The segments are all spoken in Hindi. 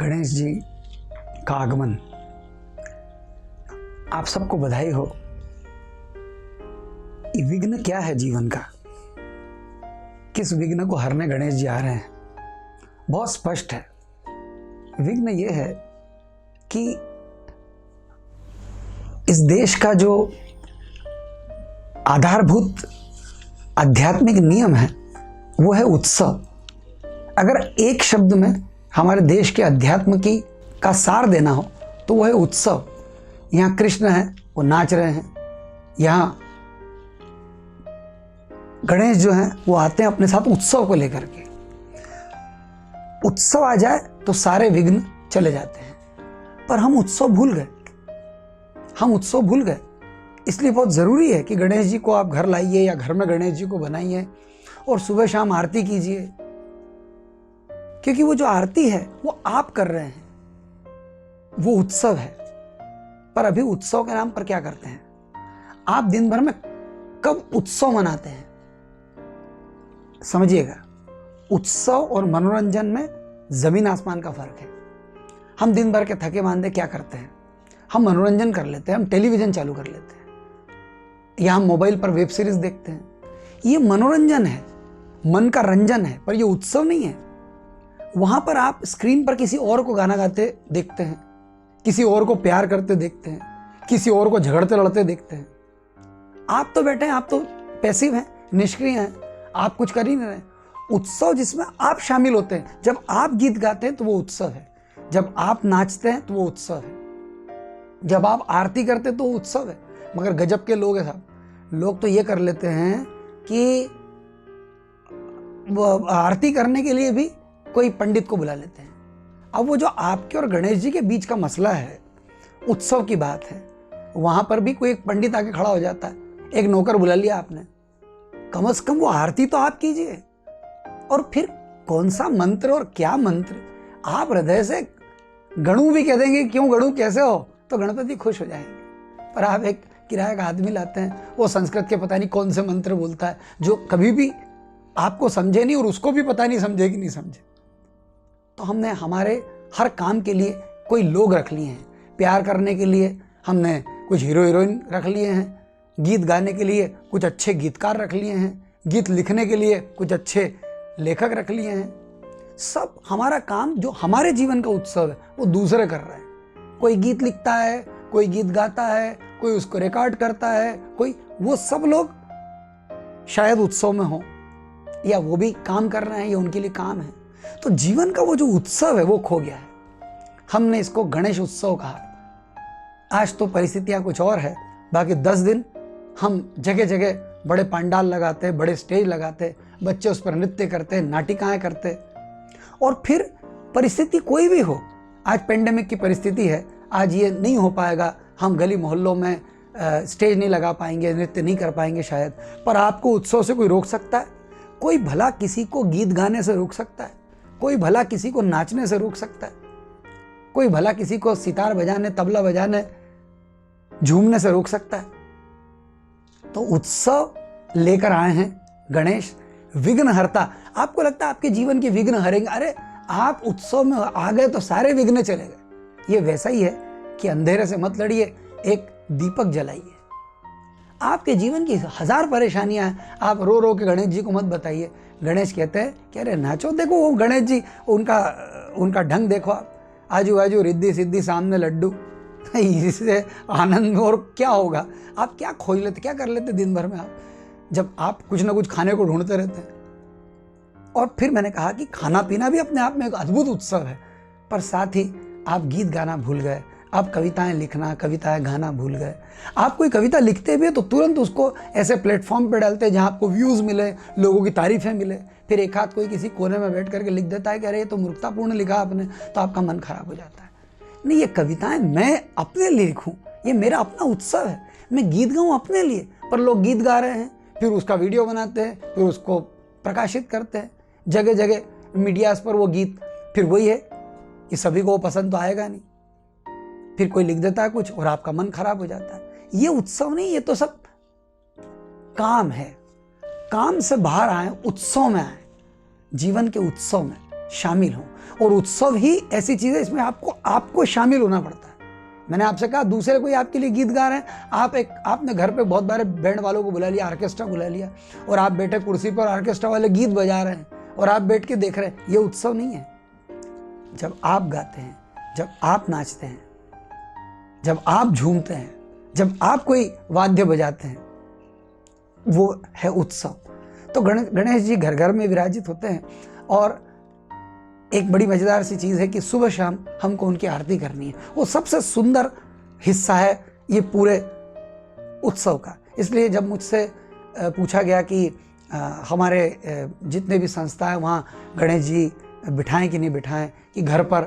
गणेश जी का आगमन, आप सबको बधाई हो। ये विघ्न क्या है जीवन का, किस विघ्न को हरने गणेश जी आ रहे हैं? बहुत स्पष्ट है। विघ्न ये है कि इस देश का जो आधारभूत आध्यात्मिक नियम है वो है उत्सव। अगर एक शब्द में हमारे देश के अध्यात्म की का सार देना हो तो वो है उत्सव। यहाँ कृष्ण है, वो नाच रहे हैं। यहाँ गणेश जो हैं वो आते हैं अपने साथ उत्सव को लेकर के। उत्सव आ जाए तो सारे विघ्न चले जाते हैं। पर हम उत्सव भूल गए, इसलिए बहुत ज़रूरी है कि गणेश जी को आप घर लाइए या घर में गणेश जी को बनाइए और सुबह शाम आरती कीजिए, क्योंकि वो जो आरती है वो आप कर रहे हैं, वो उत्सव है। पर अभी उत्सव के नाम पर क्या करते हैं आप? दिन भर में कब उत्सव मनाते हैं? समझिएगा, उत्सव और मनोरंजन में जमीन आसमान का फर्क है। हम दिन भर के थके मांदे क्या करते हैं? हम मनोरंजन कर लेते हैं, हम टेलीविजन चालू कर लेते हैं या हम मोबाइल पर वेब सीरीज देखते हैं। ये मनोरंजन है, मन का रंजन है, पर ये उत्सव नहीं है। वहां पर आप स्क्रीन पर किसी और को गाना गाते देखते हैं, किसी और को प्यार करते देखते हैं, किसी और को झगड़ते लड़ते देखते हैं। आप तो बैठे हैं, आप तो पैसिव हैं, निष्क्रिय हैं, आप कुछ कर ही नहीं रहे। उत्सव जिसमें आप शामिल होते हैं, जब आप गीत गाते हैं तो वो उत्सव है, जब आप नाचते हैं तो वो उत्सव है, जब आप आरती करते हैं तो वो उत्सव है। मगर गजब के लोग हैं साहब, लोग तो ये कर लेते हैं कि वो आरती करने के लिए भी कोई पंडित को बुला लेते हैं। अब वो जो आपके और गणेश जी के बीच का मसला है, उत्सव की बात है, वहां पर भी कोई एक पंडित आके खड़ा हो जाता है, एक नौकर बुला लिया आपने। कम से कम वो आरती तो आप कीजिए। और फिर कौन सा मंत्र और क्या मंत्र, आप हृदय से गणु भी कह देंगे, क्यों गणु कैसे हो, तो गणपति खुश हो जाएंगे। पर आप एक किराए का आदमी लाते हैं, वो संस्कृत के पता नहीं कौन से मंत्र बोलता है जो कभी भी आपको समझे नहीं और उसको भी पता नहीं समझे कि नहीं समझे। तो हमने हमारे हर काम के लिए कोई लोग रख लिए हैं। प्यार करने के लिए हमने कुछ हीरो हीरोइन रख लिए हैं, गीत गाने के लिए कुछ अच्छे गीतकार रख लिए हैं, गीत लिखने के लिए कुछ अच्छे लेखक रख लिए हैं। सब हमारा काम जो हमारे जीवन का उत्सव है वो दूसरे कर रहे हैं। कोई गीत लिखता है, कोई गीत गाता है, कोई उसको रिकॉर्ड करता है, कोई, वो सब लोग शायद उत्सव में हो या वो भी काम कर रहे हैं, ये उनके लिए काम है। तो जीवन का वो जो उत्सव है वो खो गया है। हमने इसको गणेश उत्सव कहा। आज तो परिस्थितियां कुछ और है। बाकी 10 दिन हम जगह जगह बड़े पंडाल लगाते, बड़े स्टेज लगाते, बच्चे उस पर नृत्य करते, नाटिकाएं करते। और फिर परिस्थिति कोई भी हो, आज पेंडेमिक की परिस्थिति है, आज ये नहीं हो पाएगा, हम गली मोहल्लों में स्टेज नहीं लगा पाएंगे, नृत्य नहीं कर पाएंगे शायद, पर आपको उत्सव से कोई रोक सकता है? कोई भला किसी को गीत गाने से रोक सकता है? कोई भला किसी को नाचने से रोक सकता है? कोई भला किसी को सितार बजाने, तबला बजाने, झूमने से रोक सकता है? तो उत्सव लेकर आए हैं गणेश, विघ्नहर्ता। आपको लगता है आपके जीवन के विघ्न हरेंगे? अरे आप उत्सव में आ गए तो सारे विघ्न चले गए। ये वैसा ही है कि अंधेरे से मत लड़िए, एक दीपक जलाइए। आपके जीवन की 1000 परेशानियां हैं, आप रो रो के गणेश जी को मत बताइए। गणेश कहते हैं कि अरे नाचो, देखो वो गणेश जी, उनका ढंग देखो, आप आजू बाजू रिद्धि सिद्धि सामने लड्डू, इससे आनंद और क्या होगा? आप क्या खोज लेते, क्या कर लेते दिन भर में आप, जब आप कुछ ना कुछ खाने को ढूंढते रहते हैं। और फिर मैंने कहा कि खाना पीना भी अपने आप में एक अद्भुत उत्सव है, पर साथ ही आप गीत गाना भूल गए, आप कविताएं लिखना, कविताएं गाना भूल गए। आप कोई कविता लिखते भी तो तुरंत उसको ऐसे प्लेटफॉर्म पे डालते हैं जहां आपको व्यूज मिले, लोगों की तारीफें मिले। फिर एक हाथ कोई किसी कोने में बैठ करके लिख देता है कि अरे ये तो मूर्खतापूर्ण लिखा आपने, तो आपका मन खराब हो जाता है। नहीं, ये कविताएं मैं अपने लिए लिखूं, ये मेरा अपना उत्सव है, मैं गीत गाऊं अपने लिए। पर लोग गीत गा रहे हैं, फिर उसका वीडियो बनाते हैं, फिर उसको प्रकाशित करते हैं जगह जगह मीडियाज पर वो गीत। फिर वही है कि सभी को वो पसंद तो आएगा नहीं, फिर कोई लिख देता है कुछ और आपका मन खराब हो जाता है। ये उत्सव नहीं, ये तो सब काम है। काम से बाहर आए, उत्सव में आए, जीवन के उत्सव में शामिल हों। और उत्सव ही ऐसी चीज़ है, इसमें आपको शामिल होना पड़ता है। मैंने आपसे कहा दूसरे कोई आपके लिए गीत गा रहे हैं, आपने घर पे बहुत बार बैंड वालों को बुला लिया, ऑर्केस्ट्रा बुला लिया, और आप बैठे कुर्सी पर, ऑर्केस्ट्रा वाले गीत बजा रहे हैं और आप बैठ के देख रहे हैं, ये उत्सव नहीं है। जब आप गाते हैं, जब आप नाचते हैं, जब आप झूमते हैं, जब आप कोई वाद्य बजाते हैं, वो है उत्सव। तो गणेश जी घर घर में विराजित होते हैं। और एक बड़ी मज़ेदार सी चीज़ है कि सुबह शाम हमको उनकी आरती करनी है। वो सबसे सुंदर हिस्सा है ये पूरे उत्सव का। इसलिए जब मुझसे पूछा गया कि हमारे जितने भी संस्था है वहाँ गणेश जी बिठाएं कि नहीं बिठाएं, कि घर पर,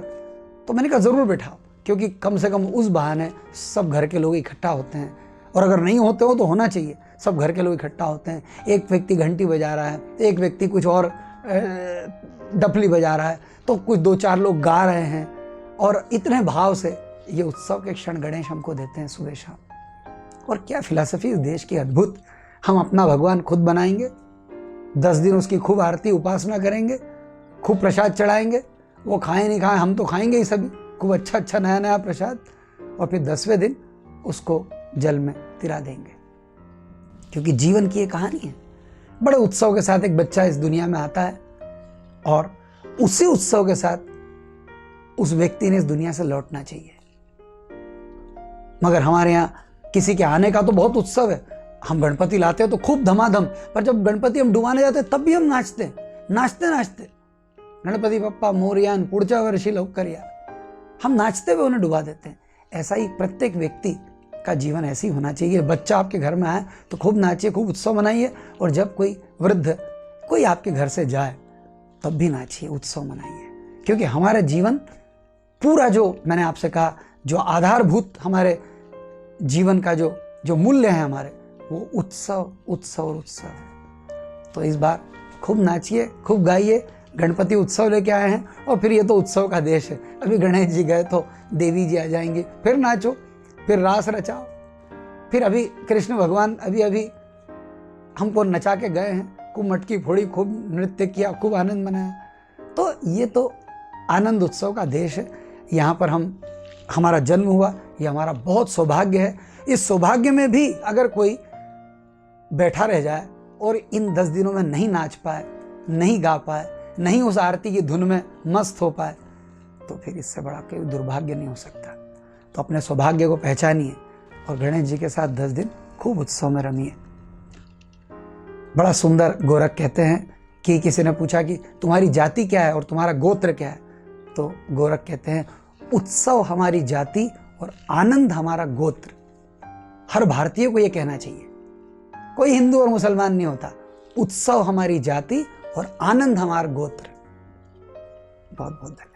तो मैंने कहा ज़रूर बिठाओ, क्योंकि कम से कम उस बहाने सब घर के लोग इकट्ठा होते हैं। और अगर नहीं होते हो तो होना चाहिए, सब घर के लोग इकट्ठा होते हैं। एक व्यक्ति घंटी बजा रहा है, एक व्यक्ति कुछ और डफली बजा रहा है, तो कुछ 2-4 लोग गा रहे हैं, और इतने भाव से ये उत्सव के क्षण गणेश हमको देते हैं सुबह शाम। और क्या फिलॉसफी इस देश की अद्भुत। हम अपना भगवान खुद बनाएंगे, 10 दिन उसकी खूब आरती उपासना करेंगे, खूब प्रसाद चढ़ाएंगे, वो खाएं नहीं खाएं, हम तो खाएंगे ही सभी, खूब अच्छा नया नया प्रसाद, और फिर 10वें दिन उसको जल में तिरा देंगे। क्योंकि जीवन की ये कहानी है। बड़े उत्सव के साथ एक बच्चा इस दुनिया में आता है, और उसी उत्सव के साथ उस व्यक्ति ने इस दुनिया से लौटना चाहिए। मगर हमारे यहाँ किसी के आने का तो बहुत उत्सव है, हम गणपति लाते हैं तो खूब धमाधम, पर जब गणपति हम डुबाने जाते हैं तब भी हम नाचते नाचते गणपति बप्पा मोरयान पुढच्या वर्षी लवकर या, हम नाचते हुए उन्हें डुबा देते हैं। ऐसा ही प्रत्येक व्यक्ति का जीवन ऐसे ही होना चाहिए। बच्चा आपके घर में आए तो खूब नाचिए, खूब उत्सव मनाइए, और जब कोई वृद्ध कोई आपके घर से जाए तब भी नाचिए, उत्सव मनाइए। क्योंकि हमारा जीवन पूरा, जो मैंने आपसे कहा, जो आधारभूत हमारे जीवन का जो मूल्य है हमारे, वो उत्सव उत्सव और उत्सव है। तो इस बार खूब नाचिए, खूब गाइए। गणपति उत्सव लेके आए हैं, और फिर ये तो उत्सव का देश है। अभी गणेश जी गए तो देवी जी आ जाएंगे, फिर नाचो, फिर रास रचाओ, फिर अभी कृष्ण भगवान अभी हमको नचा के गए हैं, खूब मटकी फोड़ी, खूब नृत्य किया, खूब आनंद मनाया। तो ये तो आनंद उत्सव का देश है। यहाँ पर हमारा जन्म हुआ, ये हमारा बहुत सौभाग्य है। इस सौभाग्य में भी अगर कोई बैठा रह जाए और इन 10 दिनों में नहीं नाच पाए, नहीं गा पाए, नहीं उस आरती की धुन में मस्त हो पाए, तो फिर इससे बड़ा कोई दुर्भाग्य नहीं हो सकता। तो अपने सौभाग्य को पहचानिए और गणेश जी के साथ 10 दिन खूब उत्सव में रमिए। बड़ा सुंदर गोरख कहते हैं कि किसी ने पूछा कि तुम्हारी जाति क्या है और तुम्हारा गोत्र क्या है, तो गोरख कहते हैं उत्सव हमारी जाति और आनंद हमारा गोत्र। हर भारतीय को यह कहना चाहिए, कोई हिंदू और मुसलमान नहीं होता। उत्सव हमारी जाति और आनंद हमारा गोत्र। बहुत बहुत धन्यवाद।